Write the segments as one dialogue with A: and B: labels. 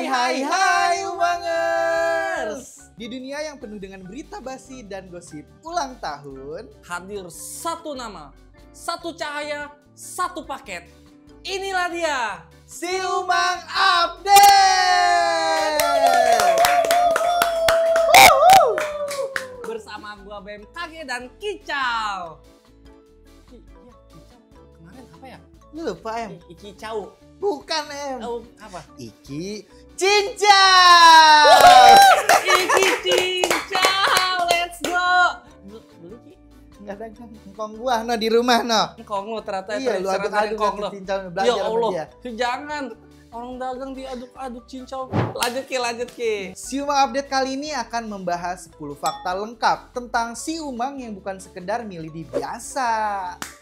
A: Hai Umangers! Di dunia yang penuh dengan berita basi dan gosip ulang tahun,
B: hadir satu nama, satu cahaya, satu paket. Inilah dia,
A: Si Umang Update!
B: Bersama gua BMKG dan Kicau. Iya, Kicau. Kemarin apa ya?
A: Lu lupa Em?
B: Kicau.
A: Bukan Em.
B: Oh, apa?
A: Iki Cincau!
B: Iki Cincau, let's go. Beli Ki?
A: Nggak ada engkong gua no di rumah no.
B: Engkong lo ternyata
A: Iya, lu aduk-aduk
B: engkong lo.
A: cincau
B: Ya
A: belajar sama
B: Allah,
A: dia.
B: jangan. Orang dagang diaduk-aduk cincau. Lanjut Ki.
A: Si Umang Update kali ini akan membahas 10 fakta lengkap tentang si Umang yang bukan sekedar milih biasa.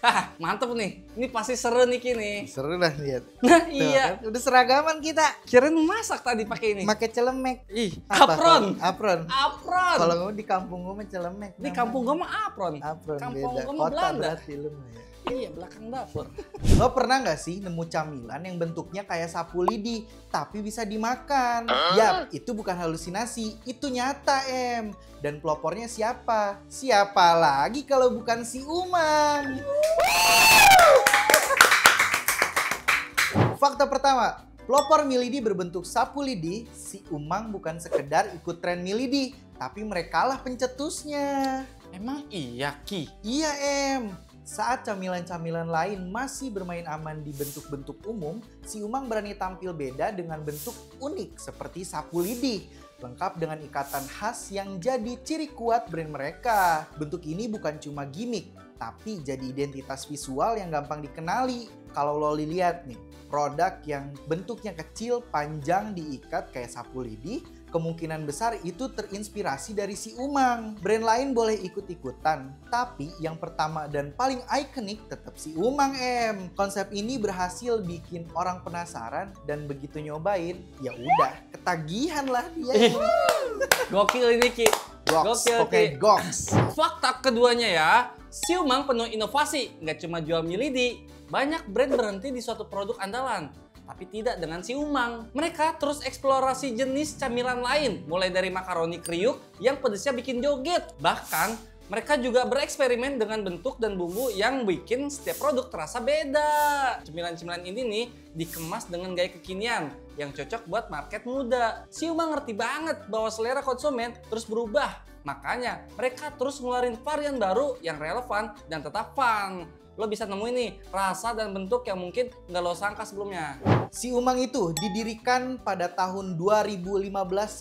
B: Hah, mantep nih. Ini pasti seru nih Ki nih.
A: Seru lah lihat.
B: Nah,
A: Tuh,
B: iya.
A: kan? Udah seragaman kita.
B: Kirain masak tadi pakai ini.
A: Pakai celemek.
B: Ih,
A: Apa?
B: apron.
A: Apron.
B: Apron.
A: Kalau ngomong di kampung gua mah celemek.
B: Di
A: namanya.
B: kampung gua mah apron.
A: Apron
B: Kampung
A: beda.
B: gua mah
A: Kota
B: Belanda.
A: berarti lu mah ya.
B: Iya, belakang dapur.
A: Lo pernah nggak sih nemu camilan yang bentuknya kayak sapu lidi tapi bisa dimakan? Yap, itu bukan halusinasi, itu nyata Em. Dan pelopornya siapa? Siapa lagi kalau bukan si Umang? Fakta pertama, pelopor mie lidi berbentuk sapu lidi. Si Umang bukan sekedar ikut tren mie lidi, tapi merekalah pencetusnya.
B: Emang iya Ki?
A: Iya Em. Saat camilan-camilan lain masih bermain aman di bentuk-bentuk umum, si Umang berani tampil beda dengan bentuk unik seperti sapu lidi. Lengkap dengan ikatan khas yang jadi ciri kuat brand mereka. Bentuk ini bukan cuma gimmick, tapi jadi identitas visual yang gampang dikenali. Kalau lo lihat nih, produk yang bentuknya kecil, panjang diikat kayak sapu lidi, kemungkinan besar itu terinspirasi dari si Umang. Brand lain boleh ikut-ikutan, tapi yang pertama dan paling ikonik tetap si Umang Em. Konsep ini berhasil bikin orang penasaran dan begitu nyobain, ya udah ketagihan lah dia.
B: Gokil ini Ki.
A: Goks,
B: Gokil,
A: oke
B: Ki.
A: goks.
B: Fakta keduanya ya, si Umang penuh inovasi. Nggak cuma jual mie lidi, banyak brand berhenti di suatu produk andalan. Tapi tidak dengan si Umang. Mereka terus eksplorasi jenis camilan lain, mulai dari makaroni kriuk yang pedesnya bikin joget. Bahkan mereka juga bereksperimen dengan bentuk dan bumbu yang bikin setiap produk terasa beda. Cemilan-cemilan ini nih dikemas dengan gaya kekinian yang cocok buat market muda. Si Umang ngerti banget bahwa selera konsumen terus berubah. Makanya mereka terus ngeluarin varian baru yang relevan dan tetap fun. Lo bisa nemuin nih rasa dan bentuk yang mungkin nggak lo sangka sebelumnya.
A: Si Umang itu didirikan pada tahun 2015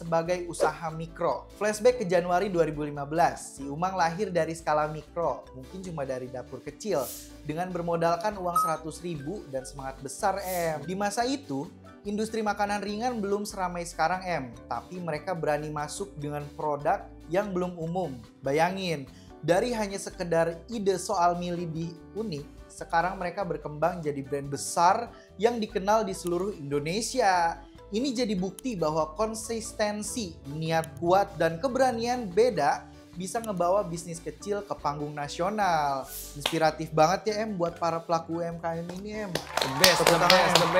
A: sebagai usaha mikro. Flashback ke Januari 2015, si Umang lahir dari skala mikro, mungkin cuma dari dapur kecil, dengan bermodalkan uang 100.000 dan semangat besar Em. Di masa itu, industri makanan ringan belum seramai sekarang Em, tapi mereka berani masuk dengan produk yang belum umum. Bayangin, dari hanya sekedar ide soal mie lidi unik, sekarang mereka berkembang jadi brand besar yang dikenal di seluruh Indonesia. Ini jadi bukti bahwa konsistensi, niat kuat, dan keberanian beda bisa ngebawa bisnis kecil ke panggung nasional. Inspiratif banget ya Em buat para pelaku UMKM ini Em.
B: The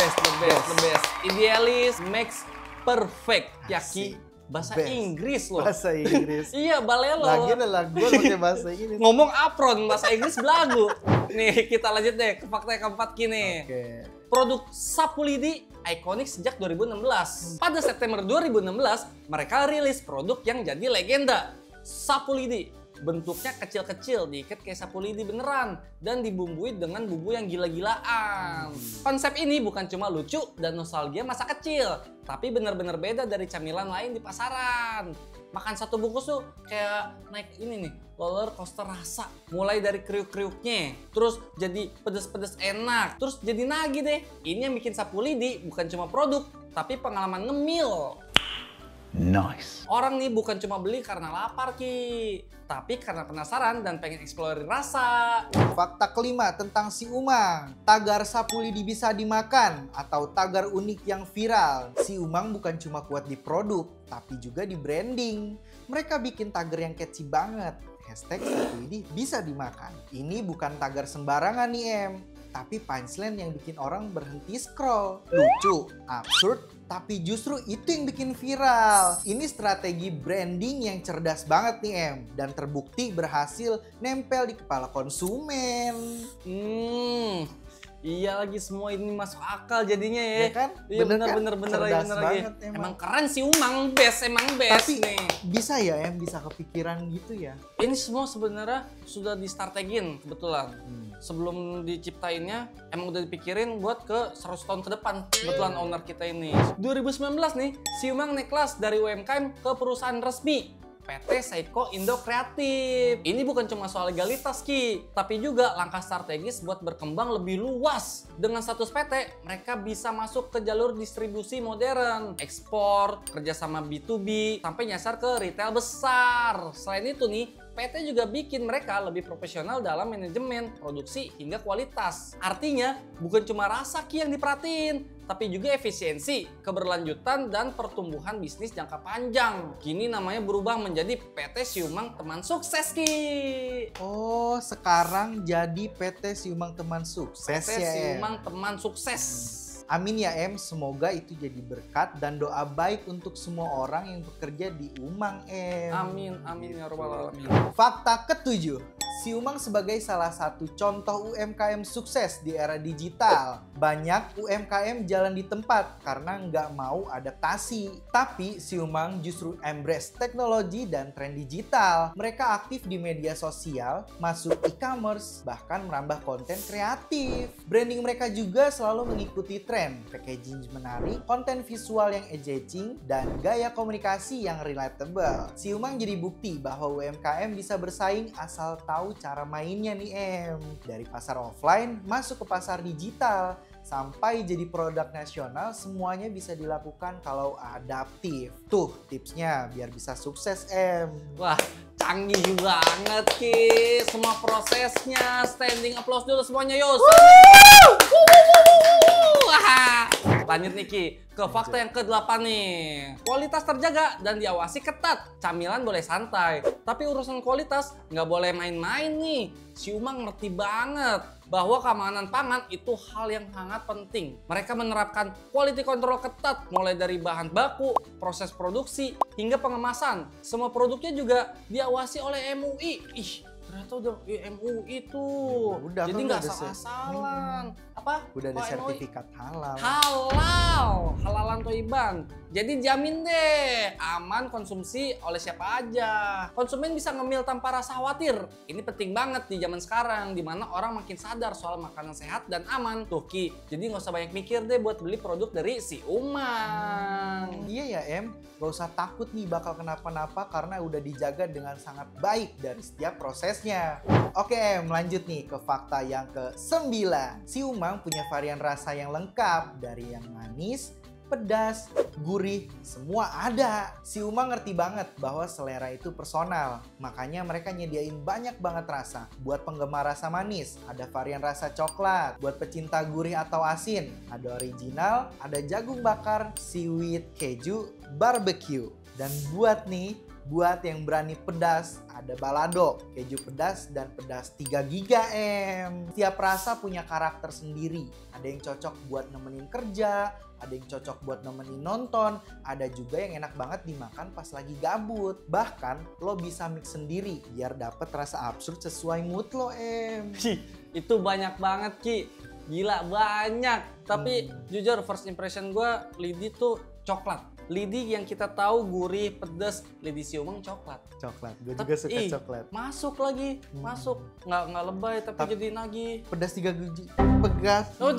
B: best. Idealis makes perfect. Yaki. Bahasa
A: Best.
B: Inggris loh.
A: Bahasa Inggris.
B: Iya, balelo.
A: Lagi ada lagu pakai bahasa Inggris.
B: Ngomong apron, bahasa Inggris belagu. Nih, kita lanjut deh ke fakta yang keempat gini.
A: Oke.
B: Produk sapu lidi ikonik sejak 2016. Pada September 2016, mereka rilis produk yang jadi legenda. Sapu lidi. Bentuknya kecil-kecil, diikat kayak sapu lidi beneran. Dan dibumbui dengan bumbu yang gila-gilaan. Konsep ini bukan cuma lucu dan nostalgia masa kecil, tapi bener-bener beda dari camilan lain di pasaran. Makan satu bungkus tuh kayak naik ini nih, roller coaster rasa. Mulai dari kriuk-kriuknya, terus jadi pedes-pedes enak, terus jadi nagih deh. Ini yang bikin sapu lidi bukan cuma produk, tapi pengalaman ngemil.
A: Nice.
B: Orang nih bukan cuma beli karena lapar Ki, tapi karena penasaran dan pengen eksplorin rasa.
A: Fakta kelima tentang si Umang. Tagar sapu lidi bisa dimakan atau tagar unik yang viral. Si Umang bukan cuma kuat di produk, tapi juga di branding. Mereka bikin tagar yang catchy banget. Hashtag sapu lidi bisa dimakan. Ini bukan tagar sembarangan nih Em, tapi punchline yang bikin orang berhenti scroll. Lucu, absurd, tapi justru itu yang bikin viral. Ini strategi branding yang cerdas banget nih Em, dan terbukti berhasil nempel di kepala konsumen.
B: Iya lagi, semua ini masuk akal jadinya ya.
A: Ya kan?
B: Iya
A: Bener kan?
B: bener
A: Cerdas
B: lagi.
A: banget
B: Emang keren sih Umang, emang best
A: Tapi
B: nih.
A: bisa ya Em, bisa kepikiran gitu ya?
B: Ini semua sebenarnya sudah di-strategin kebetulan. Sebelum diciptainnya emang udah dipikirin buat ke 100 tahun ke depan. Kebetulan owner kita ini 2019 nih, si Umang naik kelas dari UMKM ke perusahaan resmi PT Seiko Indo Kreatif. Ini bukan cuma soal legalitas Ki, tapi juga langkah strategis buat berkembang lebih luas. Dengan status PT, mereka bisa masuk ke jalur distribusi modern, ekspor, kerjasama B2B, sampai nyasar ke retail besar. Selain itu nih, PT juga bikin mereka lebih profesional dalam manajemen, produksi, hingga kualitas. Artinya, bukan cuma rasa Ki yang diperhatiin, tapi juga efisiensi, keberlanjutan, dan pertumbuhan bisnis jangka panjang. Kini namanya berubah menjadi PT Siumang Teman Sukses Ki.
A: Oh, sekarang jadi PT Siumang Teman Sukses
B: PT
A: ya Em.
B: Siumang Teman Sukses.
A: Amin ya Em, semoga itu jadi berkat dan doa baik untuk semua orang yang bekerja di Umang Em.
B: Amin ya rabbal alamin.
A: Fakta ketujuh, Siumang sebagai salah satu contoh UMKM sukses di era digital. Banyak UMKM jalan di tempat karena nggak mau adaptasi. Tapi Siumang justru embrace teknologi dan tren digital. Mereka aktif di media sosial, masuk e-commerce, bahkan merambah konten kreatif. Branding mereka juga selalu mengikuti tren, packaging menarik, konten visual yang engaging, dan gaya komunikasi yang relatable. Siumang jadi bukti bahwa UMKM bisa bersaing asal tahu cara mainnya nih Em. Dari pasar offline masuk ke pasar digital, sampai jadi produk nasional, semuanya bisa dilakukan kalau adaptif. Tuh tipsnya biar bisa sukses Em.
B: Wah, canggih banget Ki. Semua prosesnya, standing applause dulu semuanya yuk. Wah. Lanjut nih Ki, ke fakta yang ke-8 nih. Kualitas terjaga dan diawasi ketat. Camilan boleh santai, tapi urusan kualitas nggak boleh main-main nih. Si Umang ngerti banget bahwa keamanan pangan itu hal yang sangat penting. Mereka menerapkan quality control ketat, mulai dari bahan baku, proses produksi, hingga pengemasan. Semua produknya juga diawasi oleh MUI. Ih, ternyata udah MUI tuh.
A: Udah,
B: jadi
A: kan
B: nggak
A: udah
B: salah-sasalan. Apa?
A: Udah ada
B: Oh, MUI.
A: sertifikat halal.
B: Halalan toiban. Jadi jamin deh aman konsumsi oleh siapa aja. Konsumen bisa ngemil tanpa rasa khawatir. Ini penting banget di zaman sekarang, dimana orang makin sadar soal makanan sehat dan aman. Tuh Ki, jadi nggak usah banyak mikir deh buat beli produk dari si Umang.
A: Iya ya Em, gak usah takut nih bakal kenapa-napa karena udah dijaga dengan sangat baik dari setiap prosesnya. Oke Em, lanjut nih ke fakta yang ke-9. Si Umang punya varian rasa yang lengkap, dari yang manis, pedas, gurih, semua ada. Si Umang ngerti banget bahwa selera itu personal. Makanya mereka nyediain banyak banget rasa. Buat penggemar rasa manis, ada varian rasa coklat. Buat pecinta gurih atau asin, ada original, ada jagung bakar, seaweed, keju, barbecue. Dan buat yang berani pedas, ada balado, keju pedas dan pedas 3 giga Em. Tiap rasa punya karakter sendiri. Ada yang cocok buat nemenin kerja, ada yang cocok buat nemenin nonton, ada juga yang enak banget dimakan pas lagi gabut. Bahkan lo bisa mix sendiri biar dapet rasa absurd sesuai mood lo Em.
B: Itu banyak banget Ki. Gila banyak. Tapi jujur first impression gue lidi tuh coklat. Lidi yang kita tahu gurih, pedas, lidi si Umang coklat.
A: Coklat, gue juga suka coklat.
B: Masuk lagi, masuk. Nggak lebay tapi jadi nagih.
A: Pedas 3 biji, pedas.
B: Oh,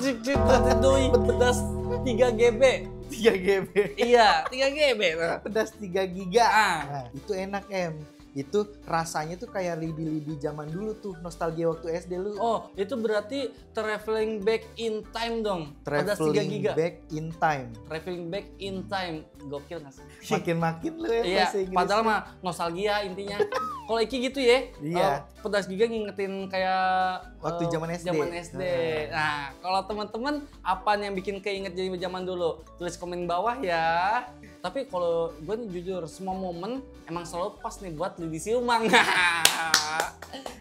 B: pedas 3 GB.
A: 3 GB.
B: Iya, 3 GB.
A: Pedas 3 giga.
B: Ah.
A: Nah, itu enak Em. Itu rasanya tuh kayak lidi-lidi zaman dulu tuh, nostalgia waktu SD lu.
B: Oh, itu berarti traveling back in time dong. Pedas 3
A: Traveling
B: giga.
A: back in time.
B: Traveling back in time. Gokil nggak sih?
A: Makin-makin lu ya
B: Iya,
A: bahasa Inggris.
B: padahal mah nostalgia intinya. Kalau Iki gitu ya,
A: Iya.
B: pedas giga ngingetin kayak
A: Waktu zaman SD.
B: Zaman SD. Nah, kalau teman-teman apa nih yang bikin keinget jadi zaman dulu? Tulis komen bawah ya. Tapi kalau gue nih jujur, semua momen emang selalu pas nih buat Lidi Siumang.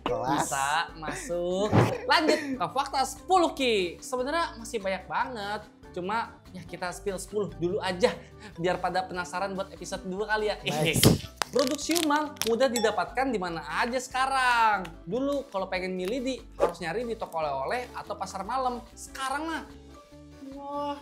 A: Kelas.
B: Bisa masuk. Lanjut ke fakta 10 Ki. Sebenarnya masih banyak banget. Cuma ya kita spill 10 dulu aja biar pada penasaran buat episode 2 kali ya.
A: Nice.
B: Produk siumang mudah didapatkan di mana aja sekarang. Dulu kalau pengen milih harus nyari di toko oleh-oleh atau pasar malam. Sekarang mah wah.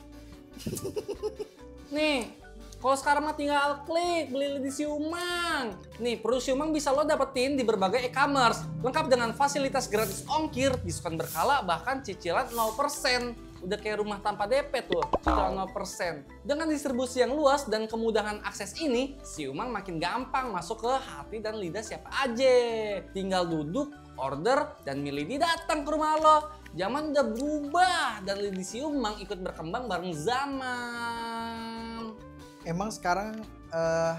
B: Nih, kalau sekarang mah tinggal klik beli lidi siumang. Nih, produk siumang bisa lo dapetin di berbagai e-commerce. Lengkap dengan fasilitas gratis ongkir, diskon berkala, bahkan cicilan 0%. Udah kayak rumah tanpa DP tuh, cicilan 0%. Dengan distribusi yang luas dan kemudahan akses ini, siumang makin gampang masuk ke hati dan lidah siapa aja. Tinggal duduk, order, dan milih datang ke rumah lo. Zaman udah berubah dan lidi siumang ikut berkembang bareng zaman.
A: Emang sekarang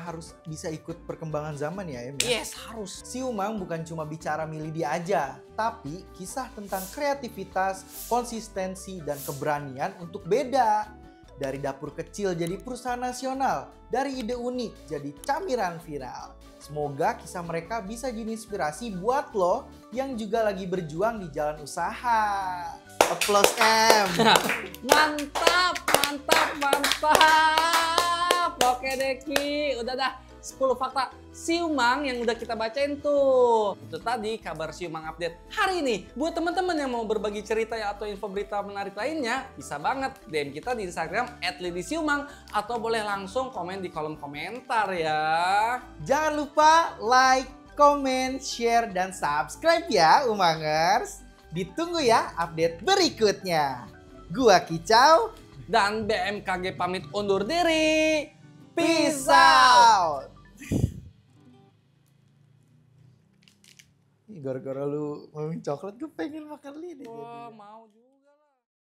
A: harus bisa ikut perkembangan zaman ya, Em?
B: Yes, harus.
A: Siumang bukan cuma bicara milih dia aja, tapi kisah tentang kreativitas, konsistensi, dan keberanian untuk beda. Dari dapur kecil jadi perusahaan nasional, dari ide unik jadi camilan viral. Semoga kisah mereka bisa jadi inspirasi buat lo yang juga lagi berjuang di jalan usaha. Applause, Em!
B: Mantap, mantap, mantap. Oke Deki, udah dah 10 fakta siumang yang udah kita bacain tuh. Itu tadi kabar siumang update hari ini. Buat teman-teman yang mau berbagi cerita ya atau info berita menarik lainnya, bisa banget DM kita di Instagram @lidisiumang atau boleh langsung komen di kolom komentar ya.
A: Jangan lupa like, comment, share, dan subscribe ya Umangers. Ditunggu ya update berikutnya. Gua Kicau
B: dan BMKG pamit undur diri.
A: Peace out. Gara-gara lu ngomongin coklat, gue pengen makan lidi.
B: Wah, mau juga.